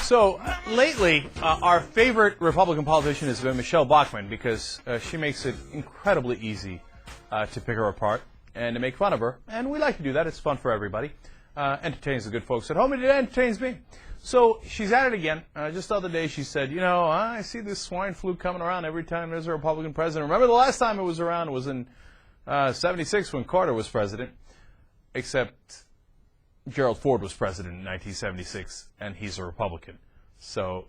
So lately, our favorite Republican politician has been Michelle Bachmann because she makes it incredibly easy to pick her apart and to make fun of her. And we like to do that. It's fun for everybody. Entertains the good folks at home, and it entertains me. So she's at it again. Just the other day she said, you know, I see this swine flu coming around every time there's a Republican president. Remember the last time it was around was in 76 when Carter was president, except Gerald Ford was president in 1976, and he's a Republican. So,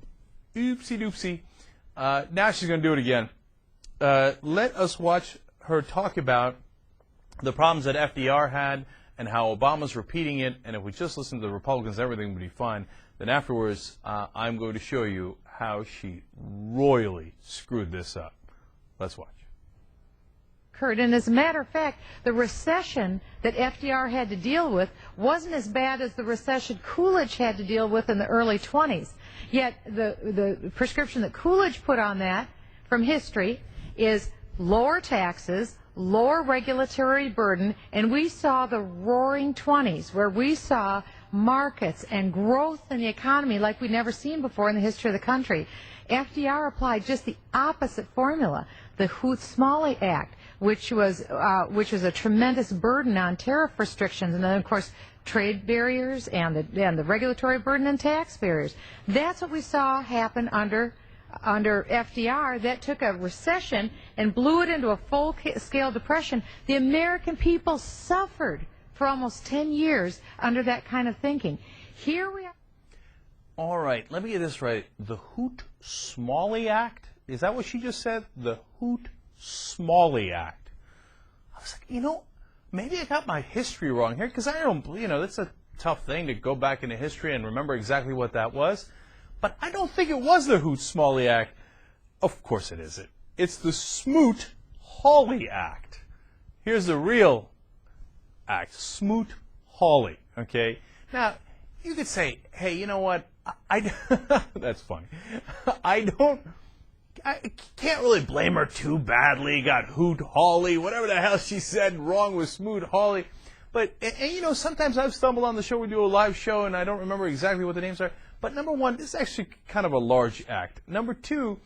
oopsie doopsie. Now she's going to do it again. Let us watch her talk about the problems that FDR had and how Obama's repeating it, and if we just listen to the Republicans, everything would be fine. Then afterwards, I'm going to show you how she royally screwed this up. Let's watch. And as a matter of fact, the recession that FDR had to deal with wasn't as bad as the recession Coolidge had to deal with in the early 20s. Yet the prescription that Coolidge put on that from history is lower taxes, lower regulatory burden, and we saw the roaring 20s where we saw markets and growth in the economy like we'd never seen before in the history of the country. FDR applied just the opposite formula, the Hoot-Smalley Act, which was a tremendous burden on tariff restrictions, and then of course trade barriers and the regulatory burden and tax barriers. That's what we saw happen under FDR. That took a recession and blew it into a full-scale depression. The American people suffered for almost 10 years under that kind of thinking. Here we are. All right, let me get this right. The Hoot-Smalley Act? Is that what she just said? The Hoot-Smalley Act. I was like, you know, maybe I got my history wrong here, because I don't, you know, that's a tough thing to go back into history and remember exactly what that was. But I don't think it was the Hoot-Smalley Act. Of course it isn't. It's the Smoot-Hawley Act. Here's the real act, Smoot-Hawley, okay? Now, you could say, hey, you know what? That's funny. I can't really blame her too badly. Got Hoot-Hawley, whatever the hell she said wrong with Smoot-Hawley. But, and you know, sometimes I've stumbled on the show. We do a live show, and I don't remember exactly what the names are. But number one, this is actually kind of a large act. Number two,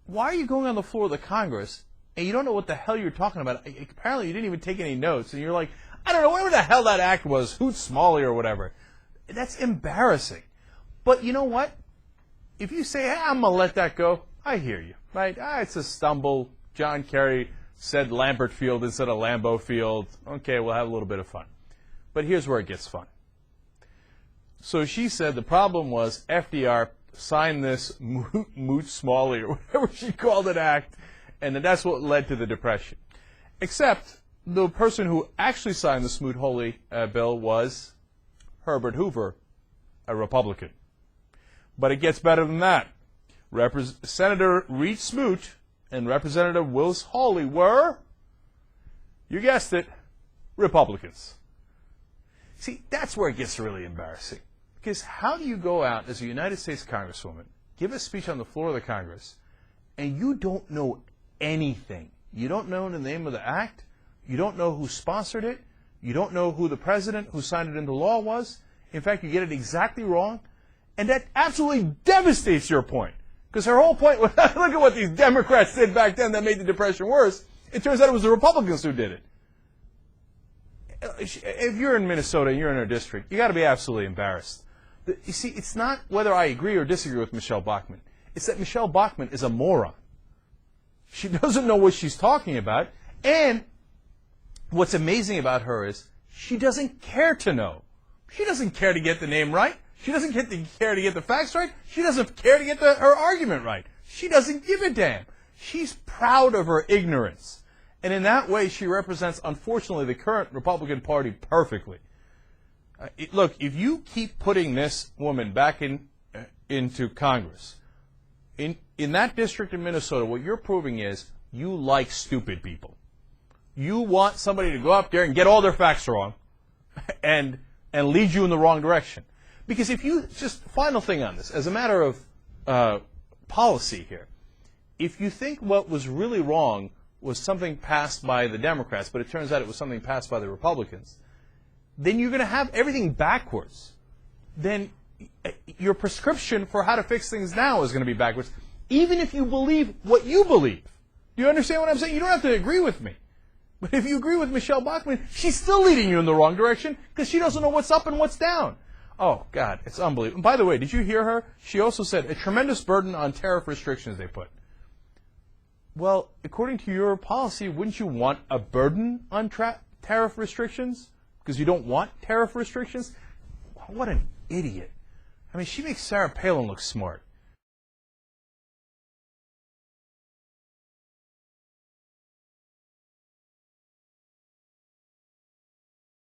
why are you going on the floor of the Congress and you don't know what the hell you're talking about? Apparently you didn't even take any notes, and you're like, I don't know, whatever the hell that act was, Hoot-Smalley or whatever. That's embarrassing. But you know what? If you say, hey, I'm going to let that go, I hear you, right? It's a stumble. John Kerry said Lambert Field instead of Lambeau Field. Okay, we'll have a little bit of fun. But here's where it gets fun. So she said the problem was FDR signed this Moot-Smalley or whatever she called it act, and that's what led to the Depression. Except the person who actually signed the Smoot-Hawley bill was Herbert Hoover, a Republican. But it gets better than that. Senator Reed Smoot and Representative Willis Hawley were, you guessed it, Republicans. See, that's where it gets really embarrassing. Because how do you go out as a United States Congresswoman, give a speech on the floor of the Congress, and you don't know anything? You don't know the name of the act. You don't know who sponsored it. You don't know who the president who signed it into law was. In fact, you get it exactly wrong. And that absolutely devastates your point. Because her whole point was, look at what these Democrats did back then that made the Depression worse. It turns out it was the Republicans who did it. If you're in Minnesota and you're in her district, you got to be absolutely embarrassed. You see, it's not whether I agree or disagree with Michelle Bachmann. It's that Michelle Bachmann is a moron. She doesn't know what she's talking about. And what's amazing about her is she doesn't care to know. She doesn't care to get the name right. She doesn't care to get the facts right. She doesn't care to get her argument right. She doesn't give a damn. She's proud of her ignorance. And in that way, she represents, unfortunately, the current Republican Party perfectly. Look, if you keep putting this woman back into Congress, in that district in Minnesota, what you're proving is you like stupid people. You want somebody to go up there and get all their facts wrong and lead you in the wrong direction. Because if you, just final thing on this, as a matter of policy here, if you think what was really wrong was something passed by the Democrats, but it turns out it was something passed by the Republicans, then you're going to have everything backwards. Then your prescription for how to fix things now is going to be backwards, even if you believe what you believe. Do you understand what I'm saying? You don't have to agree with me. But if you agree with Michelle Bachmann, she's still leading you in the wrong direction because she doesn't know what's up and what's down. Oh, God, it's unbelievable. And by the way, did you hear her? She also said a tremendous burden on tariff restrictions they put. Well, according to your policy, wouldn't you want a burden on tariff restrictions? Because you don't want tariff restrictions? What an idiot. I mean, she makes Sarah Palin look smart.